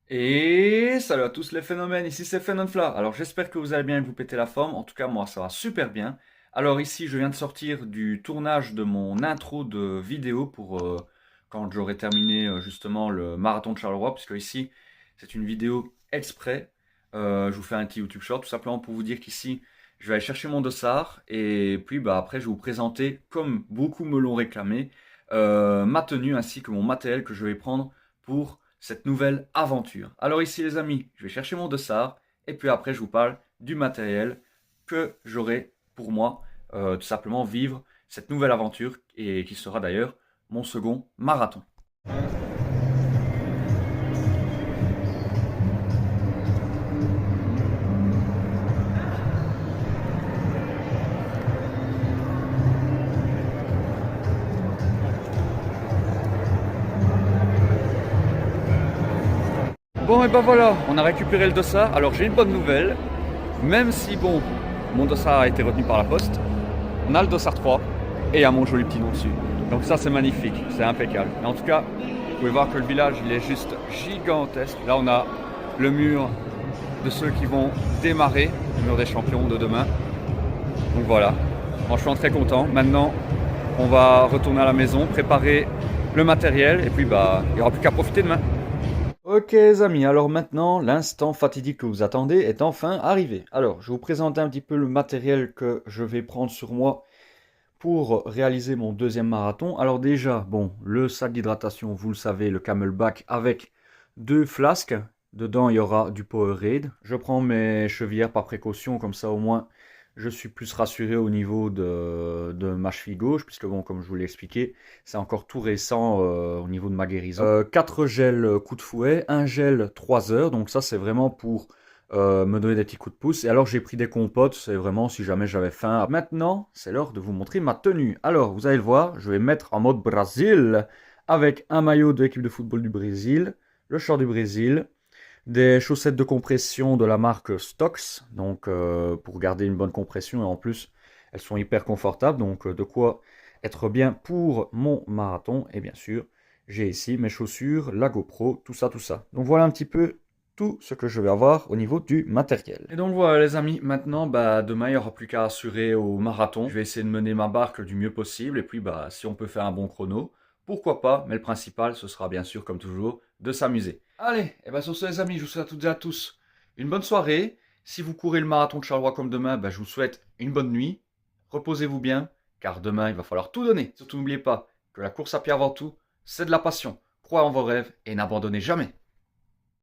Et salut à tous les phénomènes, ici c'est Phénonfla. Alors j'espère que vous allez bien et que vous pétez la forme. En tout cas moi ça va super bien. Alors ici je viens de sortir du tournage de mon intro de vidéo pour quand j'aurai terminé justement le marathon de Charleroi. Puisque ici c'est une vidéo exprès. Je vous fais un petit YouTube short tout simplement pour vous dire qu'ici je vais aller chercher mon dossard. Et puis bah, après je vais vous présenter, comme beaucoup me l'ont réclamé, ma tenue ainsi que mon matériel que je vais prendre pour cette nouvelle aventure. Alors ici les amis, je vais chercher mon dossard et puis après je vous parle du matériel que j'aurai pour moi, tout simplement vivre cette nouvelle aventure et qui sera d'ailleurs mon second marathon. Bon et ben voilà, on a récupéré le dossard. Alors j'ai une bonne nouvelle, même si bon, mon dossard a été retenu par la poste, on a le dossard 3 et il y a mon joli petit nom dessus. Donc ça c'est magnifique, c'est impeccable. Et en tout cas, vous pouvez voir que le village il est juste gigantesque. Là on a le mur de ceux qui vont démarrer, le mur des champions de demain. Donc voilà, franchement très content. Maintenant on va retourner à la maison, préparer le matériel et puis bah il n'y aura plus qu'à profiter demain. Ok les amis, alors maintenant l'instant fatidique que vous attendez est enfin arrivé. Alors je vous présente un petit peu le matériel que je vais prendre sur moi pour réaliser mon deuxième marathon. Alors déjà, bon, le sac d'hydratation, vous le savez, le Camelback avec deux flasques. Dedans, il y aura du Powerade. Je prends mes chevillères par précaution, comme ça au moins je suis plus rassuré au niveau de ma cheville gauche, puisque bon, comme je vous l'ai expliqué, c'est encore tout récent au niveau de ma guérison. 4 gels coup de fouet, un gel 3 heures, donc ça c'est vraiment pour me donner des petits coups de pouce. Et alors j'ai pris des compotes, c'est vraiment si jamais j'avais faim. Maintenant, c'est l'heure de vous montrer ma tenue. Alors, vous allez le voir, je vais mettre en mode Brésil avec un maillot de l'équipe de football du Brésil, le short du Brésil, des chaussettes de compression de la marque Stocks, donc pour garder une bonne compression et en plus elles sont hyper confortables, donc de quoi être bien pour mon marathon. Et bien sûr, j'ai ici mes chaussures, la GoPro, tout ça, tout ça. Donc voilà un petit peu tout ce que je vais avoir au niveau du matériel. Et donc voilà les amis, maintenant bah, demain il n'y aura plus qu'à assurer au marathon. Je vais essayer de mener ma barque du mieux possible et puis bah, si on peut faire un bon chrono, pourquoi pas, mais le principal ce sera bien sûr comme toujours de s'amuser. Allez, et bien sur ce les amis, je vous souhaite à toutes et à tous une bonne soirée. Si vous courez le marathon de Charleroi comme demain, bah, je vous souhaite une bonne nuit. Reposez-vous bien, car demain il va falloir tout donner. Surtout n'oubliez pas que la course à pied avant tout, c'est de la passion. Croyez en vos rêves et n'abandonnez jamais.